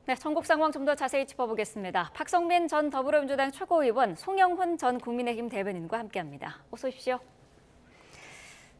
네, 전국 상황 좀 더 자세히 짚어보겠습니다. 박성민 전 더불어민주당 최고위원, 송영훈 전 국민의힘 대변인과 함께합니다. 어서 오십시오.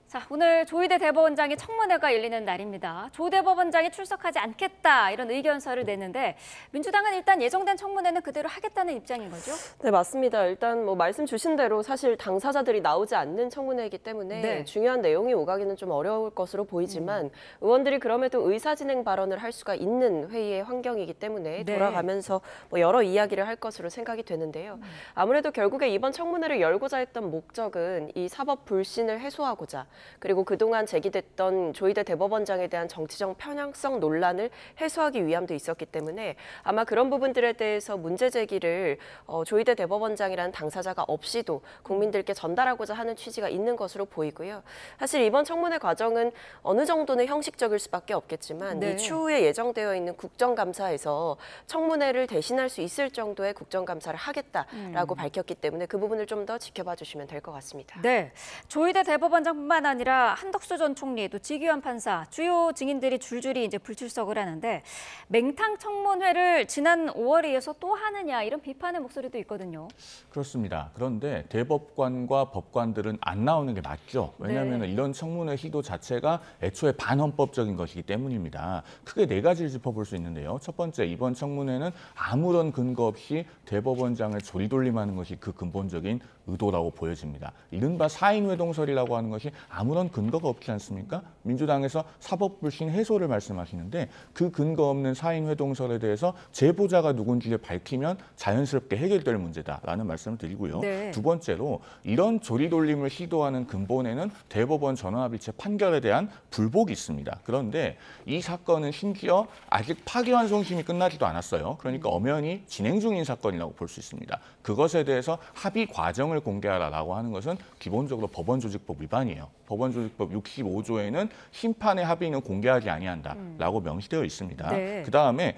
자, 오늘 조희대 대법원장의 청문회가 열리는 날입니다. 조 대법원장이 출석하지 않겠다 이런 의견서를 냈는데 민주당은 일단 예정된 청문회는 그대로 하겠다는 입장인 거죠? 네, 맞습니다. 일단 뭐 말씀 주신 대로 사실 당사자들이 나오지 않는 청문회이기 때문에 네. 중요한 내용이 오가기는 좀 어려울 것으로 보이지만 의원들이 그럼에도 의사진행 발언을 할 수가 있는 회의의 환경이기 때문에 네. 돌아가면서 뭐 여러 이야기를 할 것으로 생각이 되는데요. 아무래도 결국에 이번 청문회를 열고자 했던 목적은 이 사법 불신을 해소하고자 그리고 그동안 제기됐던 조희대 대법원장에 대한 정치적 편향성 논란을 해소하기 위함도 있었기 때문에 아마 그런 부분들에 대해서 문제 제기를 조희대 대법원장이라는 당사자가 없이도 국민들께 전달하고자 하는 취지가 있는 것으로 보이고요. 사실 이번 청문회 과정은 어느 정도는 형식적일 수밖에 없겠지만 네. 이 추후에 예정되어 있는 국정감사에서 청문회를 대신할 수 있을 정도의 국정감사를 하겠다라고 밝혔기 때문에 그 부분을 좀 더 지켜봐 주시면 될 것 같습니다. 네, 조희대 대법원장뿐만 아니라 한덕수 전 총리, 또 지규현 판사, 주요 증인들이 줄줄이 이제 불출석을 하는데 맹탕 청문회를 지난 5월에 이어서 또 하느냐 이런 비판의 목소리도 있거든요. 그렇습니다. 그런데 대법관과 법관들은 안 나오는 게 맞죠. 왜냐하면 네. 이런 청문회 시도 자체가 애초에 반헌법적인 것이기 때문입니다. 크게 네 가지를 짚어볼 수 있는데요. 첫 번째, 이번 청문회는 아무런 근거 없이 대법원장을 조리돌림하는 것이 그 근본적인 의도라고 보여집니다. 이른바 사인회동설이라고 하는 것이 아무런 근거가 없지 않습니까? 민주당에서 사법불신 해소를 말씀하시는데 그 근거 없는 사인회동설에 대해서 제보자가 누군지를 밝히면 자연스럽게 해결될 문제다라는 말씀을 드리고요. 네. 두 번째로 이런 조리돌림을 시도하는 근본에는 대법원 전원합의체 판결에 대한 불복이 있습니다. 그런데 이 사건은 심지어 아직 파기환송심이 끝나지도 않았어요. 그러니까 엄연히 진행 중인 사건이라고 볼 수 있습니다. 그것에 대해서 합의 과정을 공개하라라고 하는 것은 기본적으로 법원조직법 위반이에요. 법원조직법 65조에는 심판의 합의는 공개하지 아니한다라고 명시되어 있습니다. 네. 그다음에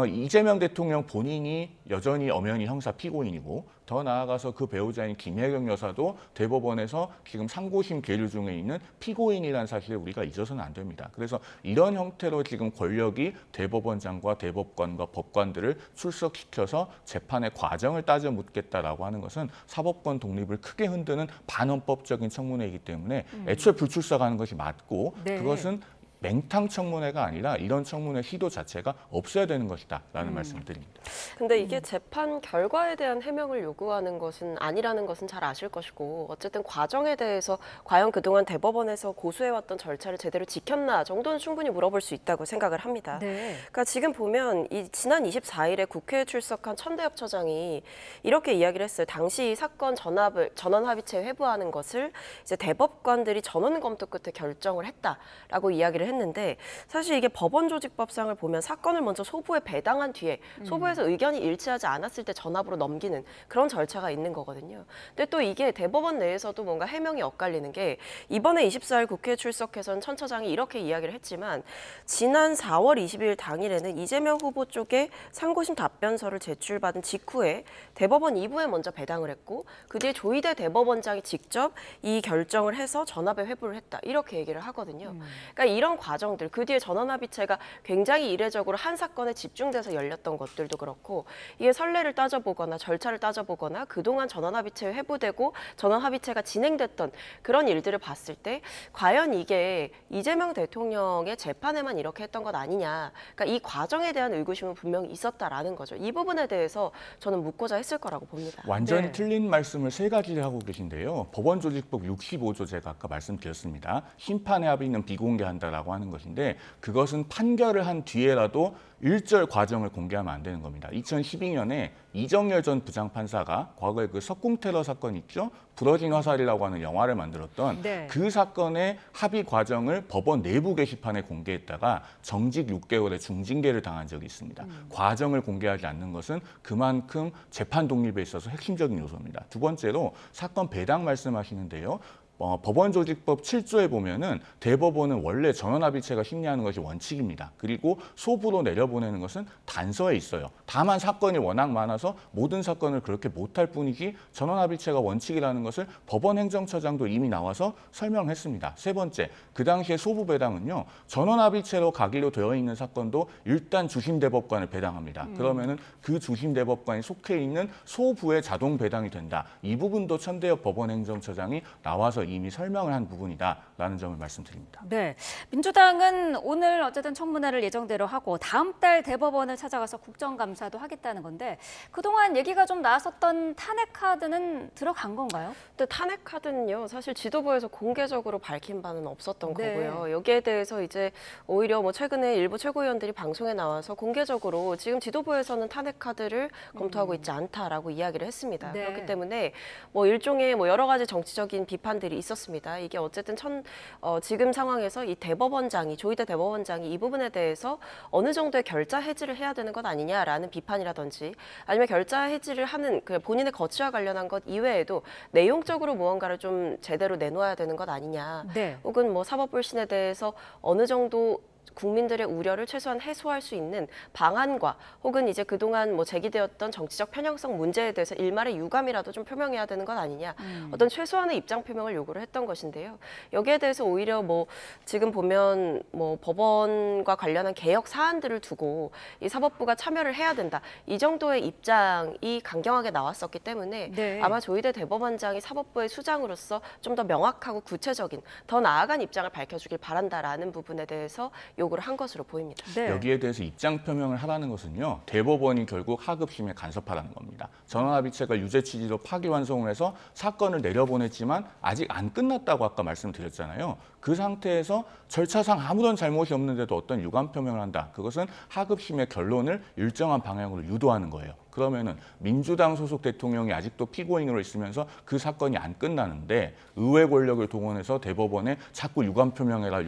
이재명 대통령 본인이 여전히 엄연히 형사 피고인이고 더 나아가서 그 배우자인 김혜경 여사도 대법원에서 지금 상고심 계류 중에 있는 피고인이라는 사실을 우리가 잊어서는 안 됩니다. 그래서 이런 형태로 지금 권력이 대법원장과 대법관과 법관들을 출석시켜서 재판의 과정을 따져 묻겠다라고 하는 것은 사법권 독립을 크게 흔드는 반헌법적인 청문회이기 때문에 애초에 불출석하는 것이 맞고 네. 그것은 맹탕 청문회가 아니라 이런 청문회 시도 자체가 없어야 되는 것이다라는 말씀을 드립니다. 근데 이게 재판 결과에 대한 해명을 요구하는 것은 아니라는 것은 잘 아실 것이고 어쨌든 과정에 대해서 과연 그동안 대법원에서 고수해왔던 절차를 제대로 지켰나 정도는 충분히 물어볼 수 있다고 생각을 합니다. 네. 그러니까 지금 보면 지난 24일에 국회에 출석한 천대엽 처장이 이렇게 이야기를 했어요. 당시 이 사건 전원 합의체 회부하는 것을 이제 대법관들이 전원 검토 끝에 결정을 했다라고 이야기를 했는데 사실 이게 법원조직법상을 보면 사건을 먼저 소부에 배당한 뒤에 소부에서 의견이 일치하지 않았을 때 전합으로 넘기는 그런 절차가 있는 거거든요. 근데 또 이게 대법원 내에서도 뭔가 해명이 엇갈리는 게 이번에 24일 국회에 출석해선 천 처장이 이렇게 이야기를 했지만 지난 4월 20일 당일에는 이재명 후보 쪽에 상고심 답변서를 제출받은 직후에 대법원 2부에 먼저 배당을 했고 그 뒤에 조희대 대법원장이 직접 이 결정을 해서 전합에 회부를 했다. 이렇게 얘기를 하거든요. 그러니까 이런 과정들, 그 뒤에 전원합의체가 굉장히 이례적으로 한 사건에 집중돼서 열렸던 것들도 그렇고 이게 선례를 따져보거나 절차를 따져보거나 그동안 전원합의체에 회부되고 전원합의체가 진행됐던 그런 일들을 봤을 때 과연 이게 이재명 대통령의 재판에만 이렇게 했던 것 아니냐. 그러니까 이 과정에 대한 의구심은 분명히 있었다라는 거죠. 이 부분에 대해서 저는 묻고자 했을 거라고 봅니다. 완전히 네. 틀린 말씀을 세 가지를 하고 계신데요. 법원조직법 65조 제가 아까 말씀드렸습니다. 심판의 합의는 비공개한다라고 하는 것인데 그것은 판결을 한 뒤에라도 일절 과정을 공개하면 안 되는 겁니다. 2012년에 이정열 전 부장판사가 과거에 그 석궁 테러 사건 있죠? 부러진 화살이라고 하는 영화를 만들었던 네. 그 사건의 합의 과정을 법원 내부 게시판에 공개했다가 정직 6개월의 중징계를 당한 적이 있습니다. 과정을 공개하지 않는 것은 그만큼 재판 독립에 있어서 핵심적인 요소입니다. 두 번째로 사건 배당 말씀하시는데요. 법원조직법 7조에 보면은 대법원은 원래 전원합의체가 심리하는 것이 원칙입니다. 그리고 소부로 내려보내는 것은 단서에 있어요. 다만 사건이 워낙 많아서 모든 사건을 그렇게 못할 뿐이지 전원합의체가 원칙이라는 것을 법원행정처장도 이미 나와서 설명했습니다. 세 번째, 그 당시에 소부 배당은요. 전원합의체로 가기로 되어 있는 사건도 일단 주심대법관을 배당합니다. 그러면은 그 주심대법관이 속해 있는 소부의 자동 배당이 된다. 이 부분도 천대엽 법원행정처장이 나와서 이미 설명을 한 부분이다라는 점을 말씀드립니다. 네, 민주당은 오늘 어쨌든 청문회를 예정대로 하고 다음 달 대법원을 찾아가서 국정감사도 하겠다는 건데 그동안 얘기가 좀 나왔었던 탄핵 카드는 들어간 건가요? 근데 탄핵 카드는요, 사실 지도부에서 공개적으로 밝힌 바는 없었던 네. 거고요. 여기에 대해서 이제 오히려 뭐 최근에 일부 최고위원들이 방송에 나와서 공개적으로 지금 지도부에서는 탄핵 카드를 검토하고 있지 않다라고 이야기를 했습니다. 네. 그렇기 때문에 뭐 일종의 뭐 여러 가지 정치적인 비판들이 있었습니다. 이게 어쨌든 지금 상황에서 이 대법원장이 조희대 대법원장이 이 부분에 대해서 어느 정도의 결자 해지를 해야 되는 것 아니냐라는 비판이라든지 아니면 결자 해지를 하는 그 본인의 거취와 관련한 것 이외에도 내용적으로 무언가를 좀 제대로 내놓아야 되는 것 아니냐. 네. 혹은 뭐 사법불신에 대해서 어느 정도 국민들의 우려를 최소한 해소할 수 있는 방안과 혹은 이제 그동안 뭐 제기되었던 정치적 편향성 문제에 대해서 일말의 유감이라도 좀 표명해야 되는 것 아니냐. 어떤 최소한의 입장 표명을 요구를 했던 것인데요. 여기에 대해서 오히려 뭐 지금 보면 뭐 법원과 관련한 개혁 사안들을 두고 이 사법부가 참여를 해야 된다. 이 정도의 입장이 강경하게 나왔었기 때문에 네. 아마 조희대 대법원장이 사법부의 수장으로서 좀 더 명확하고 구체적인 더 나아간 입장을 밝혀주길 바란다라는 부분에 대해서 요구를 한 것으로 보입니다. 네. 여기에 대해서 입장 표명을 하라는 것은요. 대법원이 결국 하급심에 간섭하라는 겁니다. 전원합의체가 유죄 취지로 파기환송을 해서 사건을 내려보냈지만 아직 안 끝났다고 아까 말씀드렸잖아요. 그 상태에서 절차상 아무런 잘못이 없는데도 어떤 유감 표명을 한다. 그것은 하급심의 결론을 일정한 방향으로 유도하는 거예요. 그러면은 민주당 소속 대통령이 아직도 피고인으로 있으면서 그 사건이 안 끝나는데 의회 권력을 동원해서 대법원에 자꾸 유감 표명해라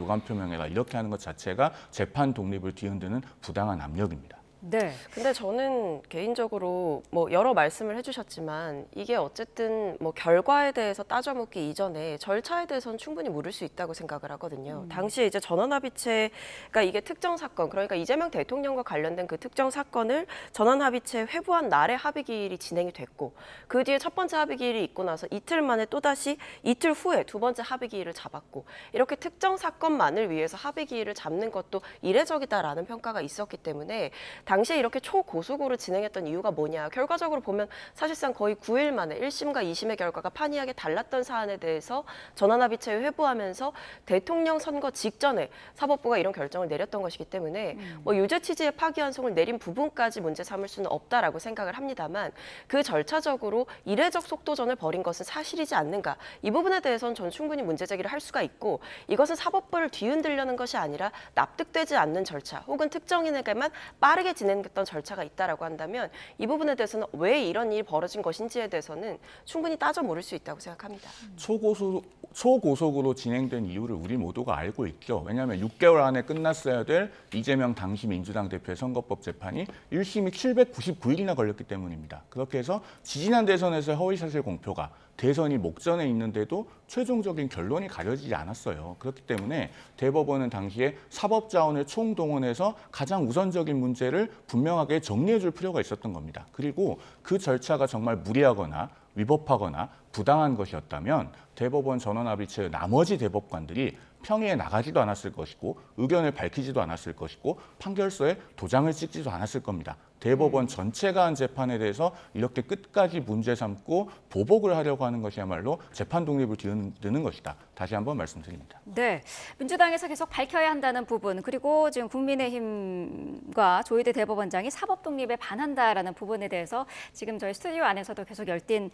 이렇게 하는 것 자체가 재판 독립을 뒤흔드는 부당한 압력입니다. 네. 근데 저는 개인적으로 뭐 여러 말씀을 해주셨지만 이게 어쨌든 뭐 결과에 대해서 따져 묻기 이전에 절차에 대해서는 충분히 물을 수 있다고 생각을 하거든요. 당시에 이제 전원합의체가 이게 특정 사건, 그러니까 이재명 대통령과 관련된 그 특정 사건을 전원합의체 회부한 날에 합의기일이 진행이 됐고 그 뒤에 첫 번째 합의기일이 있고 나서 이틀 만에 또다시 이틀 후에 두 번째 합의기일을 잡았고 이렇게 특정 사건만을 위해서 합의기일을 잡는 것도 이례적이다라는 평가가 있었기 때문에 당시에 이렇게 초고속으로 진행했던 이유가 뭐냐. 결과적으로 보면 사실상 거의 9일 만에 1심과 2심의 결과가 판이하게 달랐던 사안에 대해서 전원합의체에 회부하면서 대통령 선거 직전에 사법부가 이런 결정을 내렸던 것이기 때문에 뭐 유죄 취지의 파기환송을 내린 부분까지 문제 삼을 수는 없다라고 생각을 합니다만 그 절차적으로 이례적 속도전을 벌인 것은 사실이지 않는가. 이 부분에 대해서는 전 충분히 문제 제기를 할 수가 있고 이것은 사법부를 뒤흔들려는 것이 아니라 납득되지 않는 절차 혹은 특정인에게만 빠르게 진행됐던 절차가 있다라고 한다면 이 부분에 대해서는 왜 이런 일이 벌어진 것인지에 대해서는 충분히 따져 물을 수 있다고 생각합니다. 초고속으로 진행된 이유를 우리 모두가 알고 있죠. 왜냐하면 6개월 안에 끝났어야 될 이재명 당시 민주당 대표의 선거법 재판이 1심이 799일이나 걸렸기 때문입니다. 그렇게 해서 지지난 대선에서의 허위사실 공표가 대선이 목전에 있는데도 최종적인 결론이 가려지지 않았어요. 그렇기 때문에 대법원은 당시에 사법자원을 총동원해서 가장 우선적인 문제를 분명하게 정리해 줄 필요가 있었던 겁니다. 그리고 그 절차가 정말 무리하거나 위법하거나 부당한 것이었다면 대법원 전원합의체의 나머지 대법관들이 평의에 나가지도 않았을 것이고 의견을 밝히지도 않았을 것이고 판결서에 도장을 찍지도 않았을 겁니다. 대법원 전체가 한 재판에 대해서 이렇게 끝까지 문제 삼고 보복을 하려고 하는 것이야말로 재판 독립을 뒤흔드는 것이다. 다시 한번 말씀드립니다. 네, 민주당에서 계속 밝혀야 한다는 부분 그리고 지금 국민의힘과 조희대 대법원장이 사법 독립에 반한다라는 부분에 대해서 지금 저희 스튜디오 안에서도 계속 열띤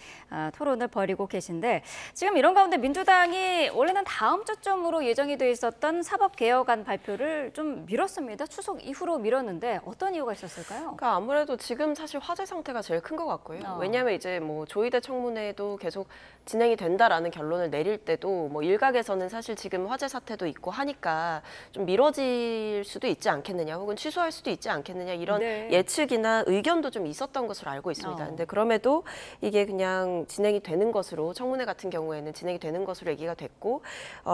토론을 벌이고 계신데 지금 이런 가운데 민주당이 원래는 다음 주쯤으로 예정이 돼 있었던 사법개혁안 발표를 좀 미뤘습니다. 추석 이후로 미뤘는데 어떤 이유가 있었을까요? 그러니까 아무래도 지금 사실 화제 상태가 제일 큰 것 같고요. 왜냐하면 이제 뭐 조희대 청문회도 계속 진행이 된다라는 결론을 내릴 때도 뭐 일각에서는 사실 지금 화재 사태도 있고 하니까 좀 미뤄질 수도 있지 않겠느냐 혹은 취소할 수도 있지 않겠느냐 이런 네. 예측이나 의견도 좀 있었던 것으로 알고 있습니다. 근데 그럼에도 이게 그냥 진행이 되는 것 것으로 청문회 같은 경우에는 진행이 되는 것으로 얘기가 됐고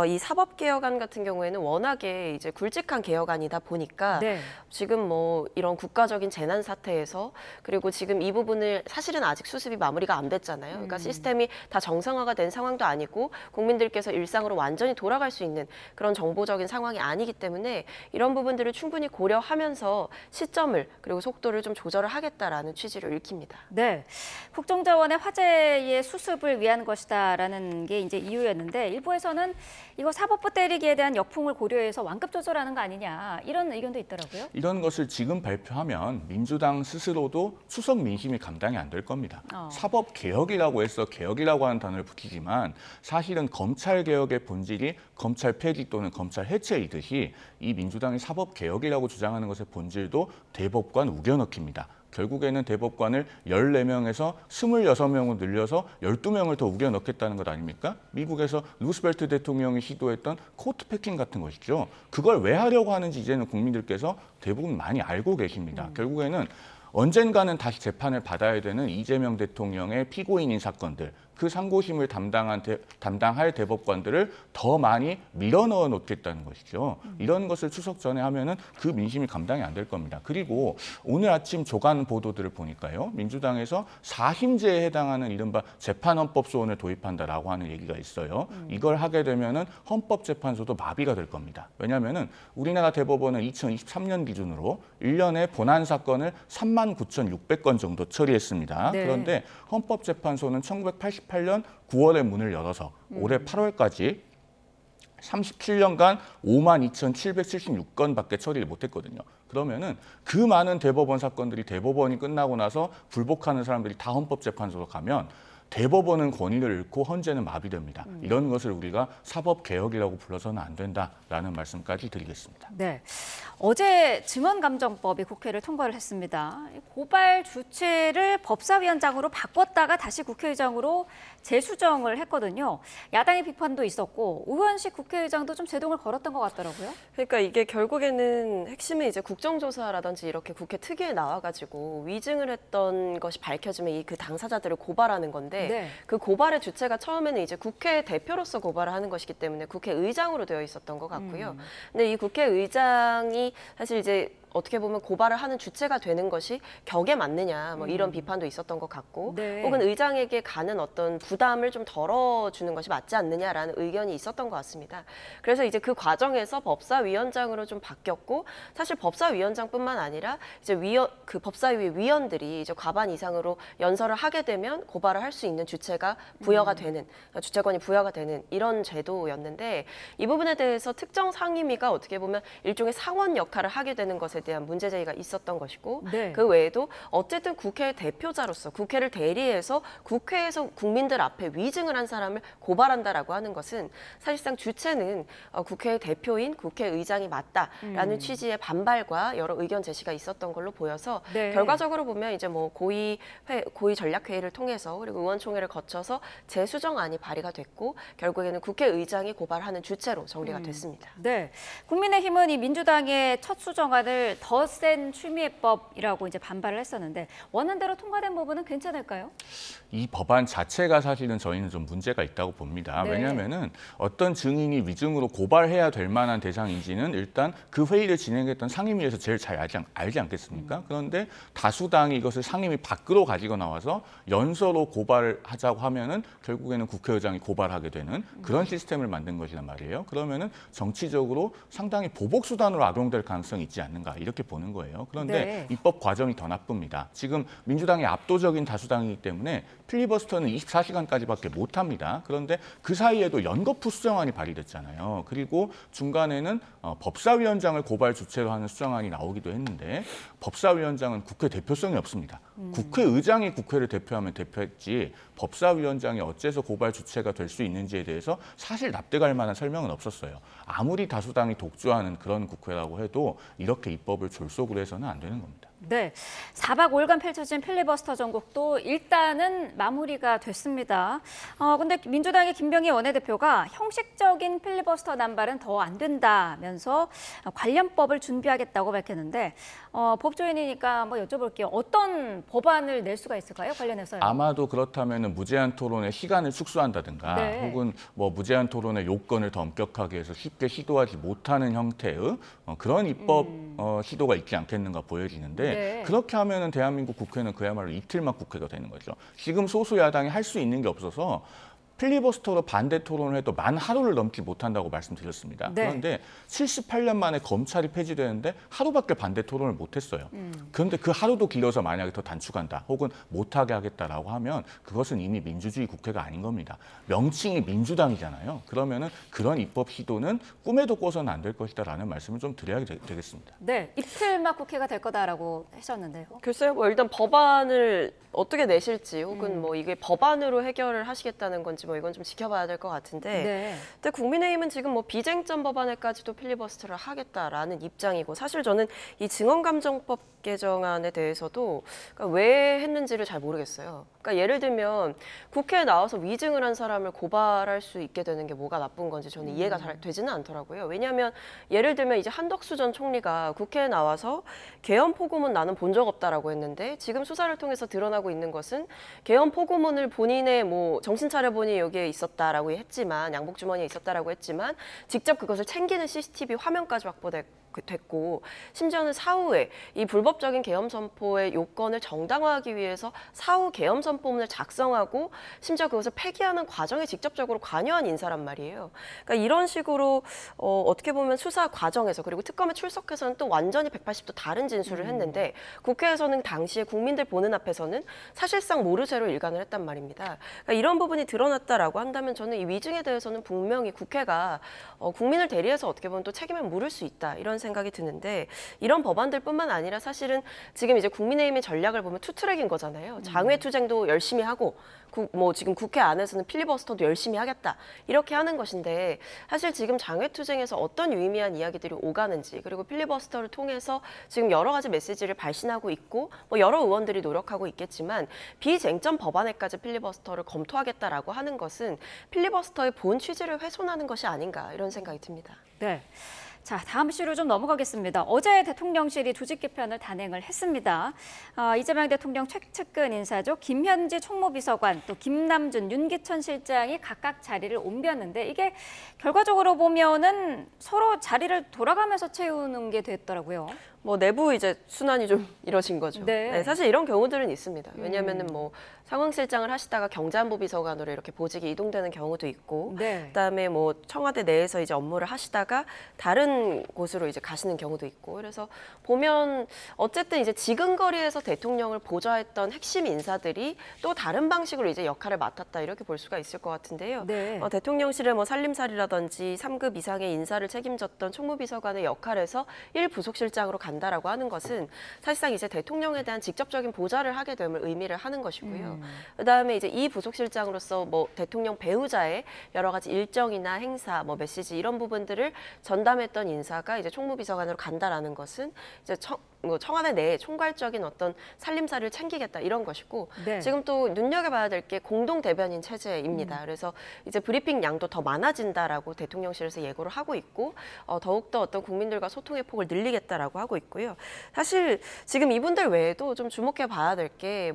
이 사법개혁안 같은 경우에는 워낙에 이제 굵직한 개혁안이다 보니까 네. 지금 뭐 이런 국가적인 재난 사태에서 그리고 지금 이 부분을 사실은 아직 수습이 마무리가 안 됐잖아요. 그러니까 시스템이 다 정상화가 된 상황도 아니고 국민들께서 일상으로 완전히 돌아갈 수 있는 그런 정보적인 상황이 아니기 때문에 이런 부분들을 충분히 고려하면서 시점을 그리고 속도를 좀 조절을 하겠다라는 취지로 읽힙니다. 네, 국정자원의 화제의 수습을 위한 것이다라는 게 이제 이유였는데 일부에서는 이거 사법부 때리기에 대한 역풍을 고려해서 완급 조절하는 거 아니냐 이런 의견도 있더라고요. 이런 것을 지금 발표하면 민주당 스스로도 추석 민심이 감당이 안 될 겁니다. 사법 개혁이라고 해서 개혁이라고 하는 단어를 붙이지만 사실은 검찰 개혁의 본질이 검찰 폐지 또는 검찰 해체이듯이 이 민주당이 사법 개혁이라고 주장하는 것의 본질도 대법관 우겨넣기입니다. 결국에는 대법관을 14명에서 26명으로 늘려서 12명을 더 우겨 넣겠다는 것 아닙니까? 미국에서 루스벨트 대통령이 시도했던 코트 패킹 같은 것이죠. 그걸 왜 하려고 하는지 이제는 국민들께서 대부분 많이 알고 계십니다. 결국에는 언젠가는 다시 재판을 받아야 되는 이재명 대통령의 피고인인 사건들, 그 상고심을 담당할 대법관들을 더 많이 밀어넣어 놓겠다는 것이죠. 이런 것을 추석 전에 하면은 그 민심이 감당이 안 될 겁니다. 그리고 오늘 아침 조간 보도들을 보니까요, 민주당에서 4심제에 해당하는 이른바 재판헌법 소원을 도입한다라고 하는 얘기가 있어요. 이걸 하게 되면은 헌법재판소도 마비가 될 겁니다. 왜냐하면은 우리나라 대법원은 2023년 기준으로 1년에 본안 사건을 39,600건 정도 처리했습니다. 네. 그런데 헌법재판소는 1988년 9월에 문을 열어서 올해 8월까지 37년간 52,776건밖에 처리를 못했거든요. 그러면은 그 많은 대법원 사건들이 대법원이 끝나고 나서 굴복하는 사람들이 다 헌법재판소로 가면 대법원은 권위를 잃고 헌재는 마비됩니다. 이런 것을 우리가 사법개혁이라고 불러서는 안 된다라는 말씀까지 드리겠습니다. 네, 어제 증언감정법이 국회를 통과를 했습니다. 고발 주체를 법사위원장으로 바꿨다가 다시 국회의장으로 재수정을 했거든요. 야당의 비판도 있었고 의원식 국회의장도 좀 제동을 걸었던 것 같더라고요. 그러니까 이게 결국에는 핵심은 이제 국정조사라든지 이렇게 국회 특위에 나와가지고 위증을 했던 것이 밝혀지면 이 그 당사자들을 고발하는 건데 네. 그 고발의 주체가 처음에는 이제 국회 대표로서 고발을 하는 것이기 때문에 국회의장으로 되어 있었던 것 같고요. 근데 이 국회의장이 사실 이제 어떻게 보면 고발을 하는 주체가 되는 것이 격에 맞느냐 뭐 이런 비판도 있었던 것 같고 네. 혹은 의장에게 가는 어떤 부담을 좀 덜어주는 것이 맞지 않느냐라는 의견이 있었던 것 같습니다. 그래서 이제 그 과정에서 법사위원장으로 좀 바뀌었고 사실 법사위원장뿐만 아니라 이제 그 법사위 위원들이 이제 과반 이상으로 연설을 하게 되면 고발을 할 수 있는 주체가 부여가 되는 주체권이 부여가 되는 이런 제도였는데 이 부분에 대해서 특정 상임위가 어떻게 보면 일종의 상원 역할을 하게 되는 것에 대한 문제 제기가 있었던 것이고 네. 그 외에도 어쨌든 국회 대표자로서 국회를 대리해서 국회에서 국민들 앞에 위증을 한 사람을 고발한다라고 하는 것은 사실상 주체는 국회 대표인 국회의장이 맞다라는 취지의 반발과 여러 의견 제시가 있었던 걸로 보여서 네. 결과적으로 보면 이제 뭐 고위 전략회의를 통해서 그리고 의원총회를 거쳐서 재수정안이 발의가 됐고 결국에는 국회의장이 고발하는 주체로 정리가 됐습니다. 네, 국민의힘은 이 민주당의 첫 수정안을 더 센 추미애법이라고 이제 반발을 했었는데 원안대로 통과된 부분은 괜찮을까요? 이 법안 자체가 사실은 저희는 좀 문제가 있다고 봅니다. 네. 왜냐하면은 어떤 증인이 위증으로 고발해야 될 만한 대상인지는 일단 그 회의를 진행했던 상임위에서 제일 잘 알지 않겠습니까? 그런데 다수당이 이것을 상임위 밖으로 가지고 나와서 연서로 고발을 하자고 하면은 결국에는 국회의장이 고발하게 되는 그런 시스템을 만든 것이란 말이에요. 그러면은 정치적으로 상당히 보복 수단으로 악용될 가능성이 있지 않는가 이렇게 보는 거예요. 그런데 네. 입법 과정이 더 나쁩니다. 지금 민주당이 압도적인 다수당이기 때문에 필리버스터는 24시간까지밖에 못합니다. 그런데 그 사이에도 연거푸 수정안이 발의됐잖아요. 그리고 중간에는 법사위원장을 고발 주체로 하는 수정안이 나오기도 했는데 법사위원장은 국회 대표성이 없습니다. 국회의장이 국회를 대표하면 대표했지 법사위원장이 어째서 고발 주체가 될 수 있는지에 대해서 사실 납득할 만한 설명은 없었어요. 아무리 다수당이 독주하는 그런 국회라고 해도 이렇게 입법을 졸속으로 해서는 안 되는 겁니다. 네, 4박 5일간 펼쳐진 필리버스터 전국도 일단은 마무리가 됐습니다. 근데 민주당의 김병희 원내대표가 형식적인 필리버스터 남발은 더 안 된다면서 관련법을 준비하겠다고 밝혔는데 법조인이니까 한번 여쭤볼게요. 어떤 법안을 낼 수가 있을까요? 관련해서요. 아마도 그렇다면 무제한 토론의 시간을 축소한다든가 네. 혹은 뭐 무제한 토론의 요건을 더 엄격하게 해서 쉽게 시도하지 못하는 형태의 그런 입법 시도가 있지 않겠는가 보여지는데 네. 그렇게 하면은 대한민국 국회는 그야말로 이틀막 국회가 되는 거죠. 지금 소수 야당이 할 수 있는 게 없어서 필리버스터로 반대 토론을 해도 만 하루를 넘지 못한다고 말씀드렸습니다. 네. 그런데 78년 만에 검찰이 폐지되는데 하루밖에 반대 토론을 못했어요. 그런데 그 하루도 길어서 만약에 더 단축한다 혹은 못하게 하겠다라고 하면 그것은 이미 민주주의 국회가 아닌 겁니다. 명칭이 민주당이잖아요. 그러면은 그런 입법 시도는 꿈에도 꿔서는 안 될 것이다라는 말씀을 좀 드려야 되겠습니다. 네, 이틀막 국회가 될 거다라고 하셨는데요. 글쎄요, 뭐 일단 법안을 어떻게 내실지 혹은 뭐 이게 법안으로 해결을 하시겠다는 건지 뭐 이건 좀 지켜봐야 될 것 같은데 네. 근데 국민의힘은 지금 뭐 비쟁점 법안에까지도 필리버스터를 하겠다라는 입장이고 사실 저는 이 증언감정법 개정안에 대해서도 그러니까 왜 했는지를 잘 모르겠어요. 그러니까 예를 들면 국회에 나와서 위증을 한 사람을 고발할 수 있게 되는 게 뭐가 나쁜 건지 저는 이해가 잘 되지는 않더라고요. 왜냐하면 예를 들면 이제 한덕수 전 총리가 국회에 나와서 계엄 포고문 나는 본 적 없다라고 했는데 지금 수사를 통해서 드러나고 있는 것은 계엄 포고문을 본인의 뭐 정신 차려보니 여기에 있었다라고 했지만 양복 주머니에 있었다라고 했지만 직접 그것을 챙기는 CCTV 화면까지 확보됐고 심지어는 사후에 이 불법적인 계엄 선포의 요건을 정당화하기 위해서 사후 계엄 선포문을 작성하고 심지어 그것을 폐기하는 과정에 직접적으로 관여한 인사란 말이에요. 그러니까 이런 식으로 어떻게 보면 수사 과정에서 그리고 특검에 출석해서는 또 완전히 180도 다른 진술을 했는데 국회에서는 당시에 국민들 보는 앞에서는 사실상 모르쇠로 일관을 했단 말입니다. 그러니까 이런 부분이 드러났다라고 한다면 저는 이 위증에 대해서는 분명히 국회가 국민을 대리해서 어떻게 보면 또 책임을 물을 수 있다 이런 생각이 드는데 이런 법안들뿐만 아니라 사실은 지금 이제 국민의힘의 전략을 보면 투트랙인 거잖아요. 장외투쟁도 열심히 하고 뭐 지금 국회 안에서는 필리버스터도 열심히 하겠다 이렇게 하는 것인데 사실 지금 장외투쟁에서 어떤 유의미한 이야기들이 오가는지 그리고 필리버스터를 통해서 지금 여러 가지 메시지를 발신하고 있고 뭐 여러 의원들이 노력하고 있겠지만 비쟁점 법안에까지 필리버스터를 검토하겠다라고 하는 것은 필리버스터의 본 취지를 훼손하는 것이 아닌가 이런 생각이 듭니다. 네. 자, 다음 이슈로 좀 넘어가겠습니다. 어제 대통령실이 조직 개편을 단행을 했습니다. 이재명 대통령 최측근 인사죠. 김현지 총무비서관, 또 김남준, 윤기천 실장이 각각 자리를 옮겼는데 이게 결과적으로 보면은 서로 자리를 돌아가면서 채우는 게 됐더라고요. 뭐 내부 이제 순환이 좀 이뤄진 거죠. 네. 네, 사실 이런 경우들은 있습니다. 왜냐하면은 뭐 상황실장을 하시다가 경제안보 비서관으로 이렇게 보직이 이동되는 경우도 있고, 네. 그다음에 뭐 청와대 내에서 이제 업무를 하시다가 다른 곳으로 이제 가시는 경우도 있고, 그래서 보면 어쨌든 이제 지근거리에서 대통령을 보좌했던 핵심 인사들이 또 다른 방식으로 이제 역할을 맡았다 이렇게 볼 수가 있을 것 같은데요. 네. 대통령실의 뭐 살림살이라든지 3급 이상의 인사를 책임졌던 총무비서관의 역할에서 1부속실장으로 간다라고 하는 것은 사실상 이제 대통령에 대한 직접적인 보좌를 하게 됨을 의미를 하는 것이고요. 그다음에 이제 이 부속실장으로서 뭐 대통령 배우자의 여러 가지 일정이나 행사, 뭐 메시지 이런 부분들을 전담했던 인사가 이제 총무비서관으로 간다라는 것은 이제 청와대 내에 총괄적인 어떤 살림살이를 챙기겠다 이런 것이고 네. 지금 또 눈여겨봐야 될 게 공동 대변인 체제입니다. 그래서 이제 브리핑 양도 더 많아진다라고 대통령실에서 예고를 하고 있고 더욱더 어떤 국민들과 소통의 폭을 늘리겠다라고 하고 있고요. 사실 지금 이분들 외에도 좀 주목해 봐야 될 게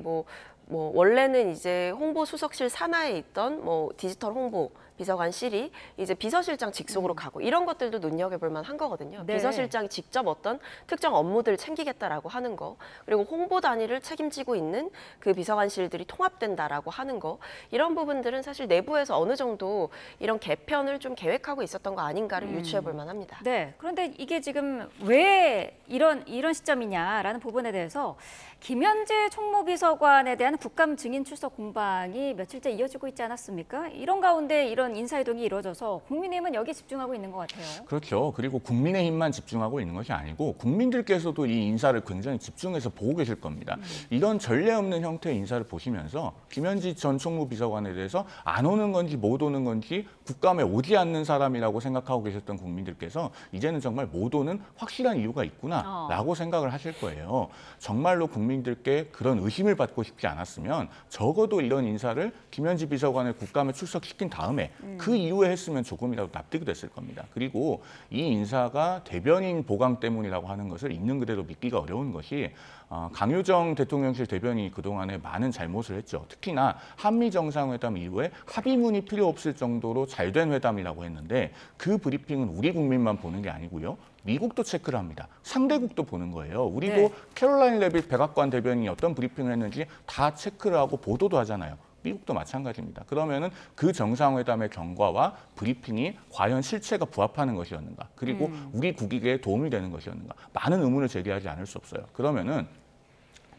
뭐 원래는 이제 홍보수석실 산하에 있던 뭐 디지털 홍보 비서관실이 이제 비서실장 직속으로 가고 이런 것들도 눈여겨볼 만한 거거든요. 네. 비서실장이 직접 어떤 특정 업무들을 챙기겠다라고 하는 거, 그리고 홍보 단위를 책임지고 있는 그 비서관실들이 통합된다라고 하는 거, 이런 부분들은 사실 내부에서 어느 정도 이런 개편을 좀 계획하고 있었던 거 아닌가를 유추해볼 만합니다. 네. 그런데 이게 지금 왜 이런 시점이냐라는 부분에 대해서 김현지 총무비서관에 대한 국감 증인 출석 공방이 며칠째 이어지고 있지 않았습니까? 이런 가운데 이런 이런 인사이동이 이루어져서 국민의힘은 여기에 집중하고 있는 것 같아요. 그렇죠. 그리고 국민의힘만 집중하고 있는 것이 아니고 국민들께서도 이 인사를 굉장히 집중해서 보고 계실 겁니다. 이런 전례 없는 형태의 인사를 보시면서 김현지 전 총무비서관에 대해서 안 오는 건지 못 오는 건지 국감에 오지 않는 사람이라고 생각하고 계셨던 국민들께서 이제는 정말 못 오는 확실한 이유가 있구나라고 생각을 하실 거예요. 정말로 국민들께 그런 의심을 받고 싶지 않았으면 적어도 이런 인사를 김현지 비서관을 국감에 출석시킨 다음에 그 이후에 했으면 조금이라도 납득이 됐을 겁니다. 그리고 이 인사가 대변인 보강 때문이라고 하는 것을 있는 그대로 믿기가 어려운 것이 강효정 대통령실 대변인이 그동안에 많은 잘못을 했죠. 특히나 한미 정상회담 이후에 합의문이 필요 없을 정도로 잘된 회담이라고 했는데 그 브리핑은 우리 국민만 보는 게 아니고요. 미국도 체크를 합니다. 상대국도 보는 거예요. 우리도 네. 캐롤라인 레빗 백악관 대변인이 어떤 브리핑을 했는지 다 체크를 하고 보도도 하잖아요. 미국도 마찬가지입니다. 그러면은 그 정상회담의 경과와 브리핑이 과연 실체가 부합하는 것이었는가, 그리고 우리 국익에 도움이 되는 것이었는가, 많은 의문을 제기하지 않을 수 없어요. 그러면은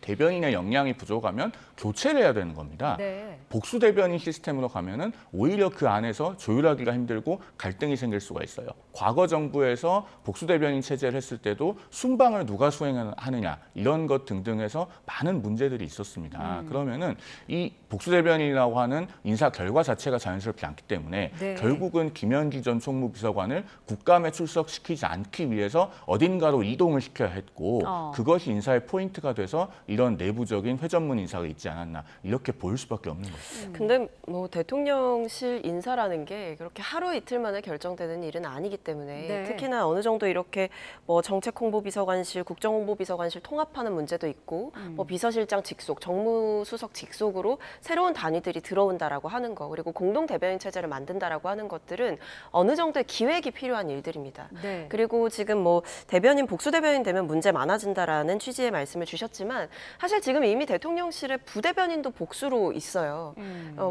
대변인의 역량이 부족하면 교체를 해야 되는 겁니다. 네. 복수 대변인 시스템으로 가면은 오히려 그 안에서 조율하기가 힘들고 갈등이 생길 수가 있어요. 과거 정부에서 복수 대변인 체제를 했을 때도 순방을 누가 수행하느냐 이런 것 등등에서 많은 문제들이 있었습니다. 그러면은 이 복수 대변인이라고 하는 인사 결과 자체가 자연스럽지 않기 때문에 네. 결국은 김현지 전 총무비서관을 국감에 출석시키지 않기 위해서 어딘가로 이동을 시켜야 했고 그것이 인사의 포인트가 돼서 이런 내부적인 회전문 인사가 있지 않았나 이렇게 보일 수밖에 없는 거죠. 근데 뭐 대통령실 인사라는 게 그렇게 하루 이틀 만에 결정되는 일은 아니기 때문에 네. 특히나 어느 정도 이렇게 뭐 정책홍보비서관실, 국정홍보비서관실 통합하는 문제도 있고 뭐 비서실장 직속, 정무수석 직속으로 새로운 단위들이 들어온다라고 하는 거, 그리고 공동 대변인 체제를 만든다라고 하는 것들은 어느 정도의 기획이 필요한 일들입니다. 네. 그리고 지금 뭐 대변인 복수 대변인 되면 문제 많아진다라는 취지의 말씀을 주셨지만 사실 지금 이미 대통령실에 부대변인도 복수로 있어요.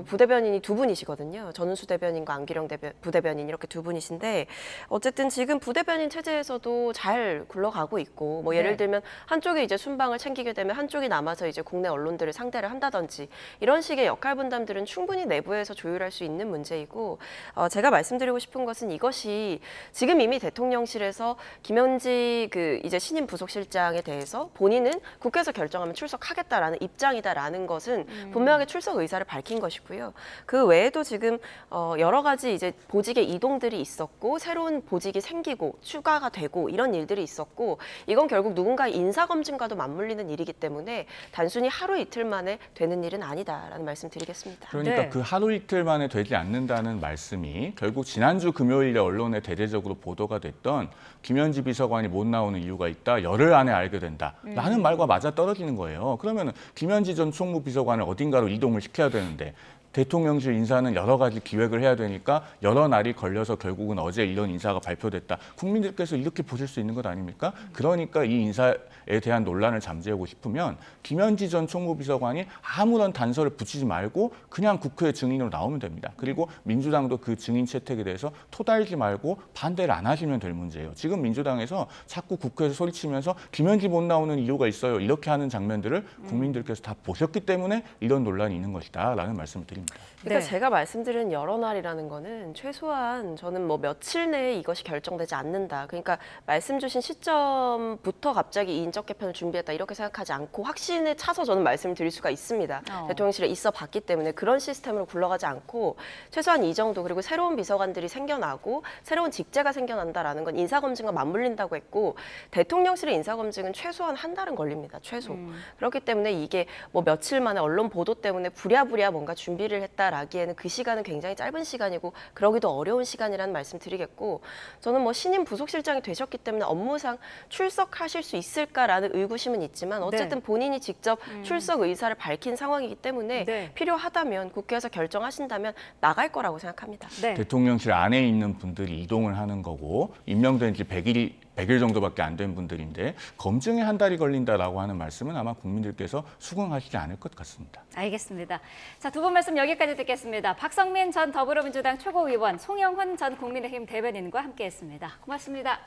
부대변인이 두 분이시거든요. 전은수 대변인과 안기령 부대변인 이렇게 두 분이신데 어쨌든 지금 부대변인 체제에서도 잘 굴러가고 있고 뭐 예를 네. 들면 한쪽에 이제 순방을 챙기게 되면 한쪽이 남아서 이제 국내 언론들을 상대를 한다든지 이런 식의 역할 분담들은 충분히 내부에서 조율할 수 있는 문제이고 제가 말씀드리고 싶은 것은 이것이 지금 이미 대통령실에서 김현지 그 이제 신임 부속실장에 대해서 본인은 국회에서 결정하면 출석하겠다라는 입장이다라는 것은 분명하게 출석 의사를 밝힌 것이고요. 그 외에도 지금 여러 가지 이제 보직의 이동들이 있었고 새로운 보직이 생기고 추가가 되고 이런 일들이 있었고 이건 결국 누군가의 인사 검증과도 맞물리는 일이기 때문에 단순히 하루 이틀 만에 되는 일은 아니다라는 말씀 드리겠습니다. 그러니까 네. 그 하루 이틀 만에 되지 않는다는 말씀이 결국 지난주 금요일에 언론에 대대적으로 보도가 됐던 김현지 비서관이 못 나오는 이유가 있다. 열흘 안에 알게 된다. 라는 말과 맞아 떨어지는 거예요. 그러면 김현지 전 총무비서관을 어딘가로 이동을 시켜야 되는데 대통령실 인사는 여러 가지 기획을 해야 되니까 여러 날이 걸려서 결국은 어제 이런 인사가 발표됐다. 국민들께서 이렇게 보실 수 있는 것 아닙니까? 그러니까 이 인사에 대한 논란을 잠재우고 싶으면 김현지 전 총무비서관이 아무런 단서를 붙이지 말고 그냥 국회 증인으로 나오면 됩니다. 그리고 민주당도 그 증인 채택에 대해서 토달지 말고 반대를 안 하시면 될 문제예요. 지금 민주당에서 자꾸 국회에서 소리치면서 김현지 못 나오는 이유가 있어요. 이렇게 하는 장면들을 국민들께서 다 보셨기 때문에 이런 논란이 있는 것이다라는 말씀을 드립니다. 그러니까 네. 제가 말씀드린 여러 날이라는 거는 최소한 저는 뭐 며칠 내에 이것이 결정되지 않는다. 그러니까 말씀 주신 시점부터 갑자기 이 인적 개편을 준비했다 이렇게 생각하지 않고 확신에 차서 저는 말씀을 드릴 수가 있습니다. 대통령실에 있어 봤기 때문에 그런 시스템으로 굴러가지 않고 최소한 이 정도, 그리고 새로운 비서관들이 생겨나고 새로운 직제가 생겨난다라는 건 인사검증과 맞물린다고 했고 대통령실의 인사검증은 최소한 한 달은 걸립니다. 최소. 그렇기 때문에 이게 뭐 며칠 만에 언론 보도 때문에 부랴부랴 뭔가 준비를 했다라기에는 그 시간은 굉장히 짧은 시간이고 그러기도 어려운 시간이라는 말씀 드리겠고 저는 뭐 신임 부속실장이 되셨기 때문에 업무상 출석하실 수 있을까라는 의구심은 있지만 어쨌든 본인이 직접 출석 의사를 밝힌 상황이기 때문에 네. 필요하다면 국회에서 결정하신다면 나갈 거라고 생각합니다. 네. 대통령실 안에 있는 분들이 이동을 하는 거고 임명된 지 100일 정도밖에 안 된 분들인데 검증에 한 달이 걸린다라고 하는 말씀은 아마 국민들께서 수긍하시지 않을 것 같습니다. 알겠습니다. 자, 두 분 말씀 여기까지 듣겠습니다. 박성민 전 더불어민주당 최고위원, 송영훈 전 국민의힘 대변인과 함께했습니다. 고맙습니다.